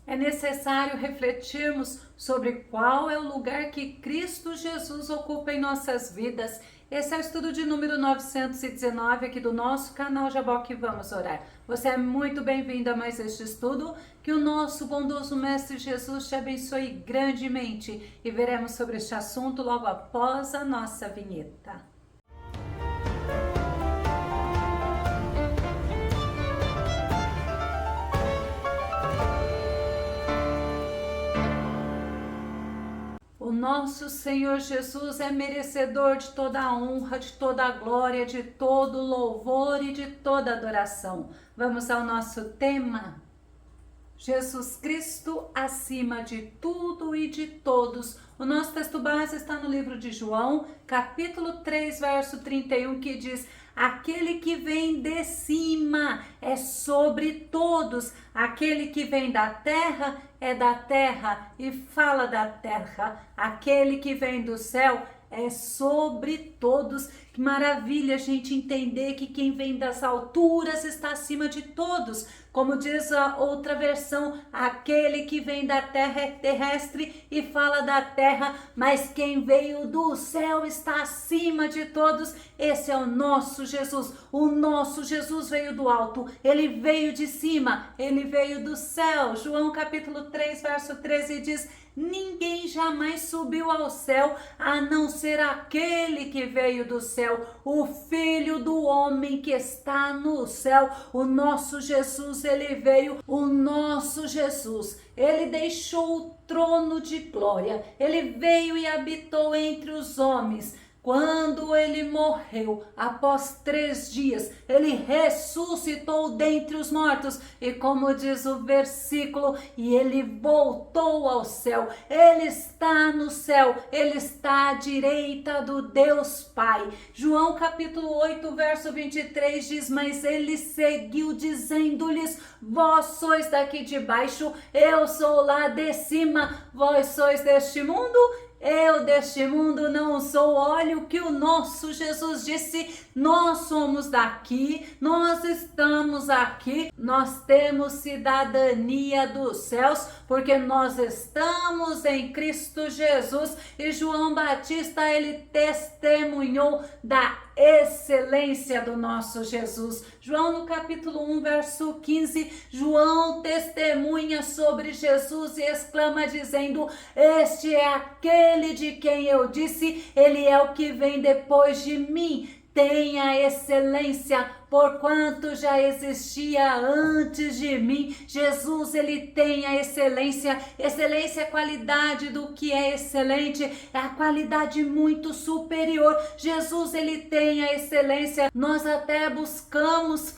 É necessário refletirmos sobre qual é o lugar que Cristo Jesus ocupa em nossas vidas. Esse é o estudo de número 919 aqui do nosso canal Jaboque Vamos Orar. Você é muito bem-vindo a mais este estudo. Que o nosso bondoso Mestre Jesus te abençoe grandemente e veremos sobre este assunto logo após a nossa vinheta. O nosso Senhor Jesus é merecedor de toda a honra, de toda a glória, de todo o louvor e de toda a adoração. Vamos ao nosso tema? Jesus Cristo acima de tudo e de todos. O nosso texto base está no livro de João, capítulo 3, verso 31, que diz: aquele que vem de cima é sobre todos, aquele que vem da terra é da terra e fala da terra, aquele que vem do céu é sobre todos. Que maravilha a gente entender que quem vem das alturas está acima de todos. Como diz a outra versão, aquele que vem da terra é terrestre e fala da terra, mas quem veio do céu está acima de todos. Esse é o nosso Jesus. O nosso Jesus veio do alto, ele veio de cima, ele veio do céu. João capítulo 3, verso 13 diz: ninguém jamais subiu ao céu, a não ser aquele que veio do céu, o Filho do homem que está no céu. O nosso Jesus, ele veio, o nosso Jesus, ele deixou o trono de glória, ele veio e habitou entre os homens. Quando ele morreu, após 3 dias, ele ressuscitou dentre os mortos. E como diz o versículo, e ele voltou ao céu. Ele está no céu, ele está à direita do Deus Pai. João capítulo 8, verso 23 diz: mas ele seguiu dizendo-lhes: vós sois daqui de baixo, eu sou lá de cima. Vós sois deste mundo, eu deste mundo não sou. Olha o que o nosso Jesus disse: nós somos daqui, nós estamos aqui, nós temos cidadania dos céus, porque nós estamos em Cristo Jesus. E João Batista, ele testemunhou da excelência do nosso Jesus. João no capítulo 1, verso 15, João testemunha sobre Jesus e exclama dizendo: este é aquele de quem eu disse, ele é o que vem depois de mim, tem a excelência, porquanto já existia antes de mim. Jesus, ele tem a excelência. Excelência é a qualidade do que é excelente, é a qualidade muito superior. Jesus, ele tem a excelência. Nós até buscamos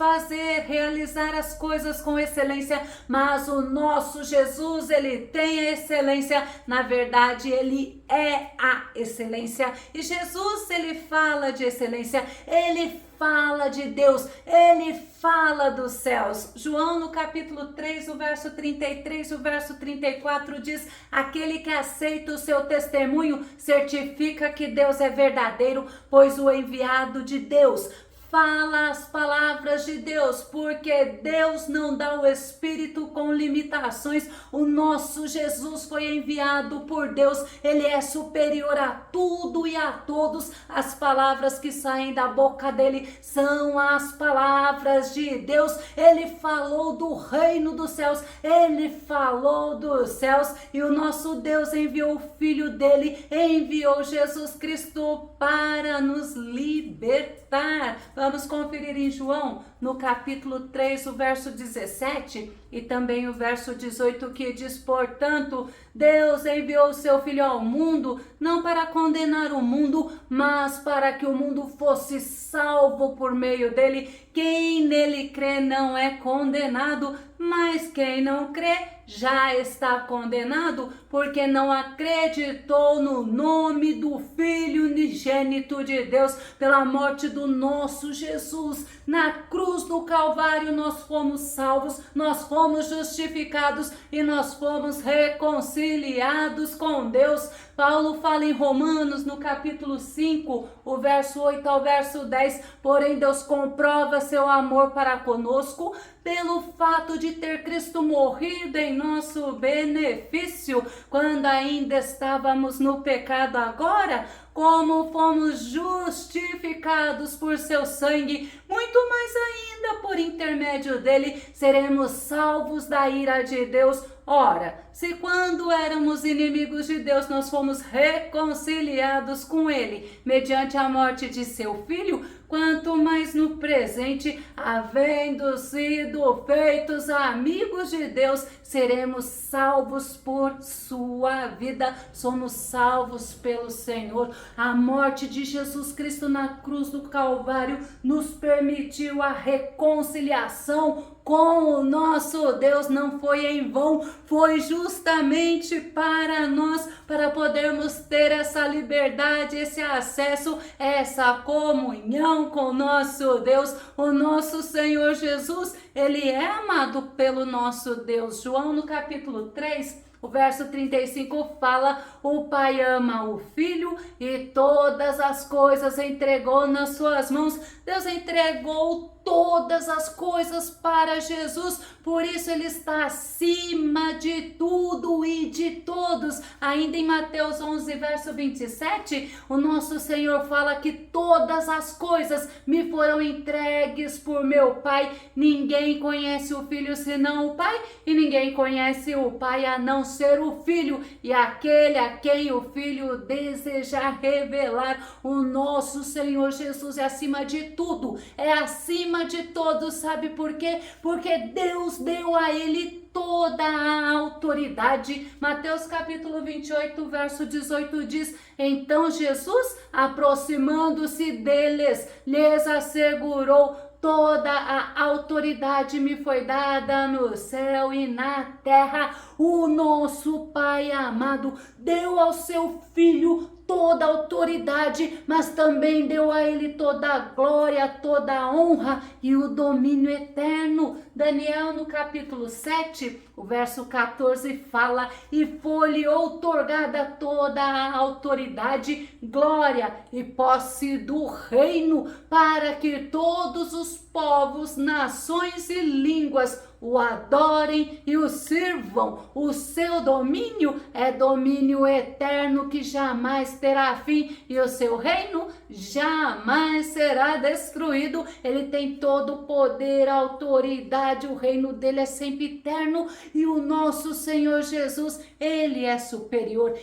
realizar as coisas com excelência, mas o nosso Jesus, ele tem a excelência. Na verdade, ele é a excelência. E Jesus, ele fala de excelência, ele fala de Deus, ele fala dos céus. João no capítulo 3, o verso 33, o verso 34 diz: aquele que aceita o seu testemunho certifica que Deus é verdadeiro, pois o enviado de Deus fala as palavras de Deus, porque Deus não dá o Espírito com limitações. O nosso Jesus foi enviado por Deus, ele é superior a tudo e a todos. As palavras que saem da boca dele são as palavras de Deus. Ele falou do reino dos céus, ele falou dos céus, e o nosso Deus enviou o Filho dele, enviou Jesus Cristo para nos libertar. Vamos conferir em João, no capítulo 3, o verso 17 e também o verso 18, que diz: portanto, Deus enviou o seu Filho ao mundo, não para condenar o mundo, mas para que o mundo fosse salvo por meio dele. Quem nele crê não é condenado, mas quem não crê já está condenado, porque não acreditou no nome do Filho unigênito de Deus. Pela morte do nosso Jesus na cruz do Calvário, nós fomos salvos, nós fomos justificados e nós fomos reconciliados com Deus. Paulo fala em Romanos, no capítulo 5, o verso 8 ao verso 10, porém Deus comprova seu amor para conosco pelo fato de ter Cristo morrido em nosso benefício, quando ainda estávamos no pecado. Agora, como fomos justificados por seu sangue, muito mais ainda por intermédio dele seremos salvos da ira de Deus. Ora, se quando éramos inimigos de Deus nós fomos reconciliados com ele mediante a morte de seu filho, quanto mais no presente, havendo sido feitos amigos de Deus, seremos salvos por sua vida. Somos salvos pelo Senhor. A morte de Jesus Cristo na cruz do Calvário nos permitiu a reconciliação com o nosso Deus. Não foi em vão, foi justamente para nós, para podermos ter essa liberdade, esse acesso, essa comunhão com o nosso Deus. O nosso Senhor Jesus, ele é amado pelo nosso Deus. João, no capítulo 3, o verso 35 fala: o Pai ama o Filho e todas as coisas entregou nas suas mãos. Deus entregou todas as coisas para Jesus, por isso ele está acima de tudo e de todos. Ainda em Mateus 11, verso 27, o nosso Senhor fala que todas as coisas me foram entregues por meu Pai. Ninguém conhece o Filho senão o Pai, e ninguém conhece o Pai a não ser o Filho, e aquele a quem o Filho desejar revelar. O nosso Senhor Jesus é acima de tudo, é acima de todos. Sabe por quê? Porque Deus deu a ele toda a autoridade. Mateus capítulo 28, verso 18 diz: então Jesus, aproximando-se deles, lhes assegurou: toda a autoridade me foi dada no céu e na terra. O nosso Pai amado deu ao seu Filho toda a autoridade, mas também deu a ele toda a glória, toda a honra e o domínio eterno. Daniel, no capítulo 7, o verso 14 fala: e foi-lhe outorgada toda a autoridade, glória e posse do reino, para que todos os povos, nações e línguas o adorem e o sirvam. O seu domínio é domínio eterno que jamais terá fim, e o seu reino jamais será destruído. Ele tem todo o poder, a autoridade, o reino dele é sempre eterno. E o nosso Senhor Jesus, ele é superior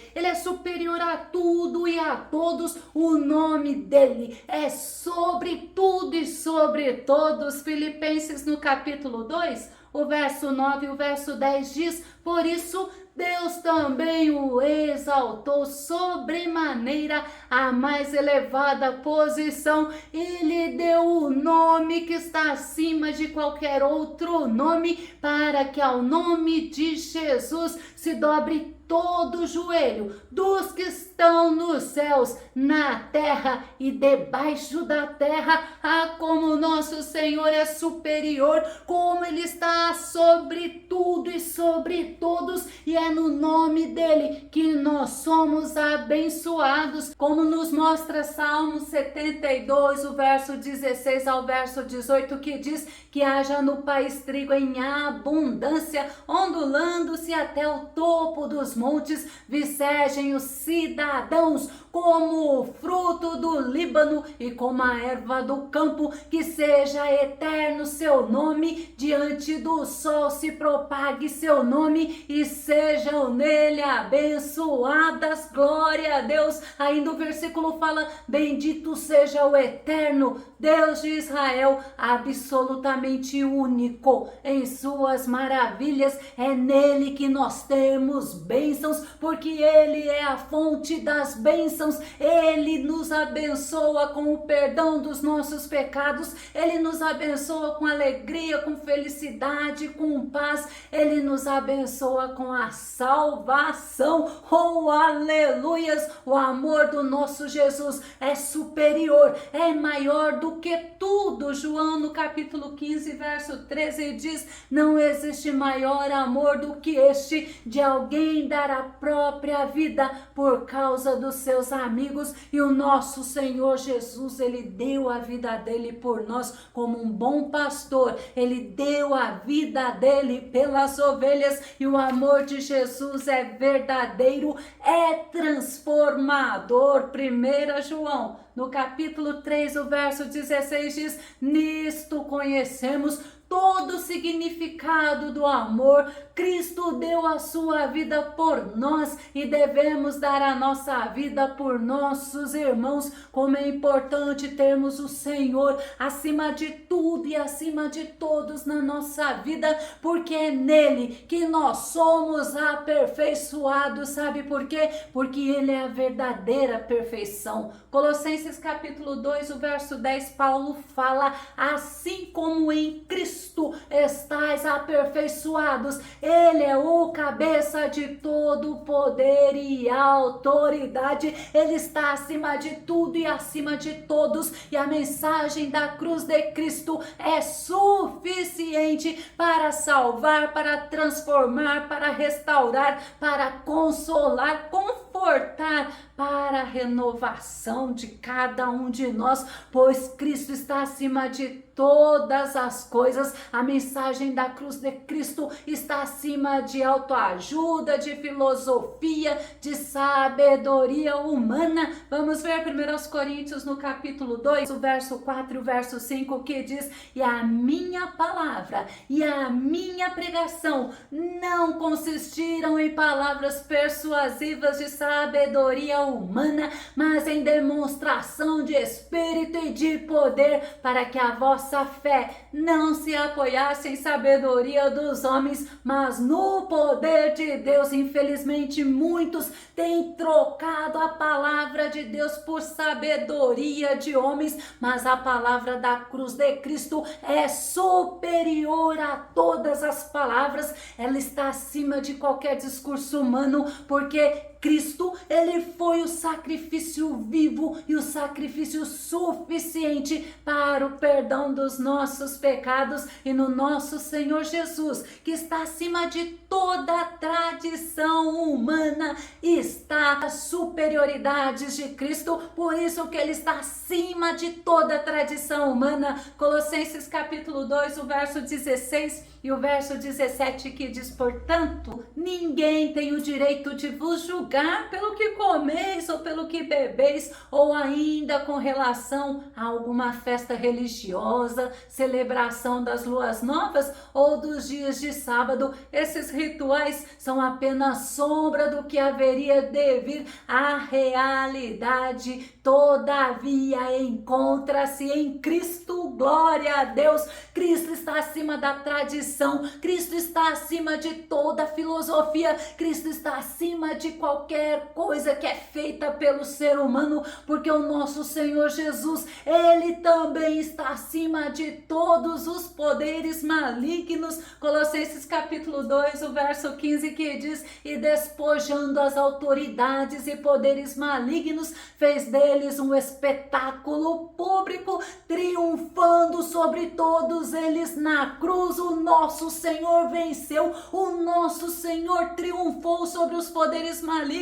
a tudo e a todos. O nome dele é sobre tudo e sobre todos. Filipenses, no capítulo 2, o verso 9 e o verso 10 diz: por isso Deus também o exaltou sobremaneira à mais elevada posição e lhe deu o nome que está acima de qualquer outro nome, para que ao nome de Jesus se dobre todo o joelho dos que estão nos céus, na terra e debaixo da terra. Ah, como o nosso Senhor é superior, como ele está sobre tudo e sobre todos, e é no nome dele que nós somos abençoados, como nos mostra Salmo 72, o verso 16 ao verso 18, que diz que haja no país trigo em abundância, ondulando-se até o topo dos montes, vicejem os cidadãos como o fruto do Líbano e como a erva do campo. Que seja eterno seu nome, diante do sol se propague seu nome e sejam nele abençoadas. Glória a Deus. Ainda o versículo fala: bendito seja o eterno Deus de Israel, absolutamente único em suas maravilhas. É nele que nós temos bênçãos, porque ele é a fonte das bênçãos. Ele nos abençoa com o perdão dos nossos pecados, ele nos abençoa com alegria, com felicidade, com paz, ele nos abençoa abençoa com a salvação. Oh, aleluias! O amor do nosso Jesus é superior, é maior do que tudo. João, no capítulo 15, verso 13, diz: não existe maior amor do que este, de alguém dar a própria vida por causa dos seus amigos. E o nosso Senhor Jesus, ele deu a vida dele por nós como um bom pastor. Ele deu a vida dele pelas ovelhas, e o amor de Jesus é verdadeiro, é transformador. 1 João, no capítulo 3, o verso 16 diz: nisto conhecemos todo o significado do amor. Cristo deu a sua vida por nós e devemos dar a nossa vida por nossos irmãos. Como é importante termos o Senhor acima de tudo e acima de todos na nossa vida, porque é nele que nós somos aperfeiçoados. Sabe por quê? Porque ele é a verdadeira perfeição. Colossenses capítulo 2, o verso 10, Paulo fala: assim como em Cristo estais aperfeiçoados, ele é o cabeça de todo poder e autoridade. Ele está acima de tudo e acima de todos, e a mensagem da cruz de Cristo é suficiente para salvar, para transformar, para restaurar, para consolar, confortar, para a renovação de cada um de nós, pois Cristo está acima de todas as coisas. A mensagem da cruz de Cristo está acima de autoajuda, de filosofia, de sabedoria humana. Vamos ver 1 Coríntios, no capítulo 2, o verso 4 e o verso 5, que diz: e a minha palavra e a minha pregação não consistiram em palavras persuasivas de sabedoria humana, mas em demonstração de espírito e de poder, para que a vossa fé não se apoiasse em sabedoria dos homens, mas no poder de Deus. Infelizmente, muitos têm trocado a palavra de Deus por sabedoria de homens, mas a palavra da cruz de Cristo é superior a todas as palavras. Ela está acima de qualquer discurso humano, porque Cristo, ele foi o sacrifício vivo e o sacrifício suficiente para o perdão dos nossos pecados. E no nosso Senhor Jesus, que está acima de toda a tradição humana, está as superioridades de Cristo. Por isso que ele está acima de toda a tradição humana. Colossenses capítulo 2, o verso 16 e o verso 17, que diz: portanto, ninguém tem o direito de vos julgar pelo que comeis ou pelo que bebeis, ou ainda com relação a alguma festa religiosa, celebração das luas novas ou dos dias de sábado. Esses rituais são apenas sombra do que haveria de vir. A realidade, todavia, encontra-se em Cristo. Glória a Deus! Cristo está acima da tradição, Cristo está acima de toda filosofia, Cristo está acima de qualquer coisa que é feita pelo ser humano, porque o nosso Senhor Jesus, ele também está acima de todos os poderes malignos. Colossenses capítulo 2, o verso 15, que diz: e despojando as autoridades e poderes malignos, fez deles um espetáculo público, triunfando sobre todos eles na cruz. O nosso Senhor venceu, o nosso Senhor triunfou sobre os poderes malignos.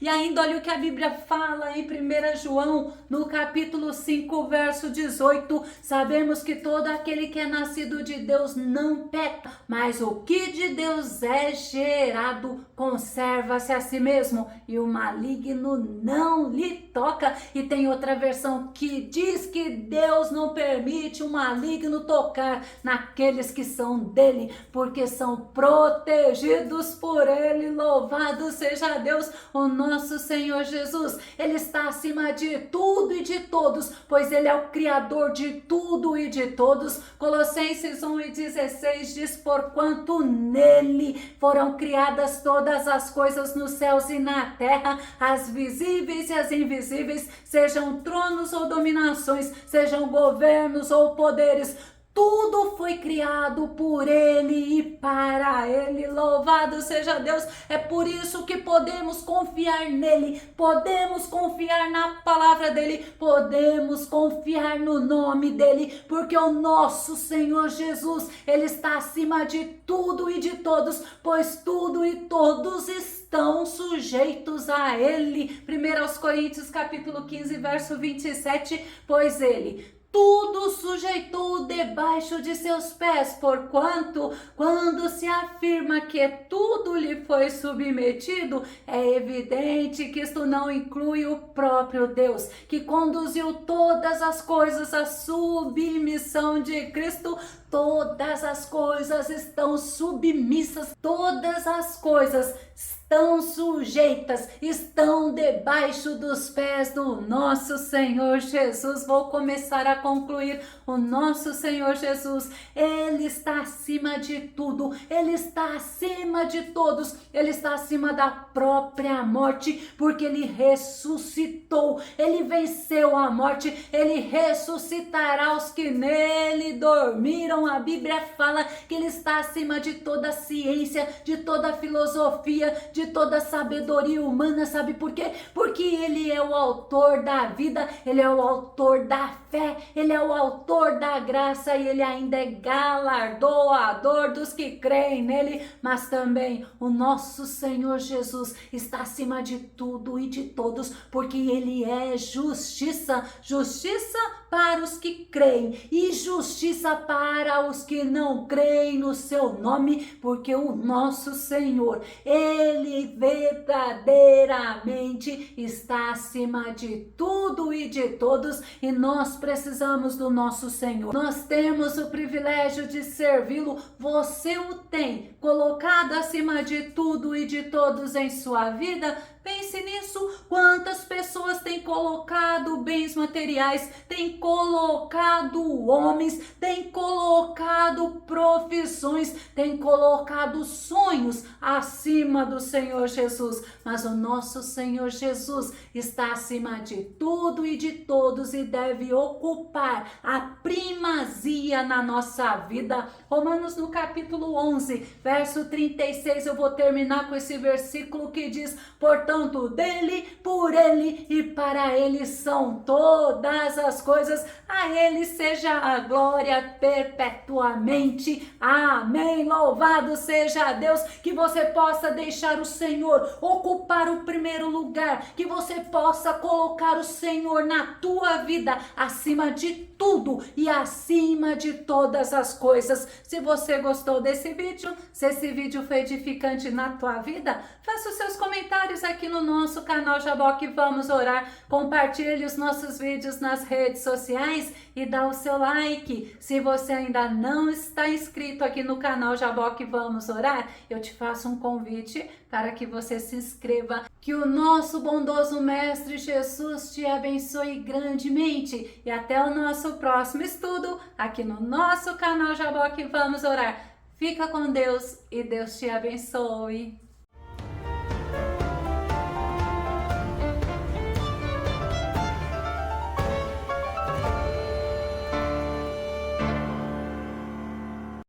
E ainda olha o que a Bíblia fala em 1 João, no capítulo 5, verso 18: sabemos que todo aquele que é nascido de Deus não peca, mas o que de Deus é gerado conserva-se a si mesmo, e o maligno não lhe toca. E tem outra versão que diz que Deus não permite o maligno tocar naqueles que são dele, porque são protegidos por ele. Louvado seja Deus! O nosso Senhor Jesus, ele está acima de tudo e de todos, pois ele é o Criador de tudo e de todos. Colossenses 1:16 diz: porquanto nele foram criadas todas as coisas nos céus e na terra, as visíveis e as invisíveis, sejam tronos ou dominações, sejam governos ou poderes. tudo foi criado por Ele e para Ele. Louvado seja Deus. É por isso que podemos confiar nele, podemos confiar na palavra dele, podemos confiar no nome dele, porque o nosso Senhor Jesus, ele está acima de tudo e de todos, pois tudo e todos estão sujeitos a ele. 1 Coríntios capítulo 15, verso 27, pois ele tudo sujeitou debaixo de seus pés, porquanto, quando se afirma que tudo lhe foi submetido, é evidente que isto não inclui o próprio Deus, que conduziu todas as coisas à submissão de Cristo. Todas as coisas estão submissas, todas as coisas estão sujeitas, estão debaixo dos pés do nosso Senhor Jesus. Vou começar a concluir. O nosso Senhor Jesus, ele está acima de tudo, ele está acima de todos, ele está acima da própria morte, porque ele ressuscitou, ele venceu a morte, ele ressuscitará os que nele dormiram. A Bíblia fala que ele está acima de toda ciência, de toda filosofia, de toda sabedoria humana. Sabe por quê? Porque ele é o autor da vida, ele é o autor da fé, ele é o autor da graça e ele ainda é galardoador dos que creem nele. Mas também o nosso Senhor Jesus está acima de tudo e de todos, porque ele é justiça, justiça para os que creem e justiça para os que não creem no seu nome, porque o nosso Senhor, ele verdadeiramente está acima de tudo e de todos, e nós precisamos do nosso Senhor. Nós temos o privilégio de servi-lo. Você o tem colocado acima de tudo e de todos em sua vida? Pense nisso. Quantas pessoas têm colocado bens materiais, têm colocado homens, têm colocado profissões, têm colocado sonhos acima do Senhor Jesus. Mas o nosso Senhor Jesus está acima de tudo e de todos e deve ocupar a primazia na nossa vida. Romanos no capítulo 11, verso 36, eu vou terminar com esse versículo que diz: portanto, dele, por ele e para ele são todas as coisas, a ele seja a glória perpetuamente. Amém. Louvado seja Deus. Que você possa deixar o Senhor ocupar o primeiro lugar, que você possa colocar o Senhor na tua vida acima de tudo e acima de todas as coisas. Se você gostou desse vídeo, se esse vídeo foi edificante na tua vida, faça os seus comentários aqui no nosso canal Jaboque Vamos Orar. Compartilhe os nossos vídeos nas redes sociais e dá o seu like. Se você ainda não está inscrito aqui no canal Jaboque Vamos Orar, eu te faço um convite para que você se inscreva. Que o nosso bondoso Mestre Jesus te abençoe grandemente e até o nosso próximo estudo aqui no nosso canal Jaboque Vamos Orar. Fica com Deus e Deus te abençoe.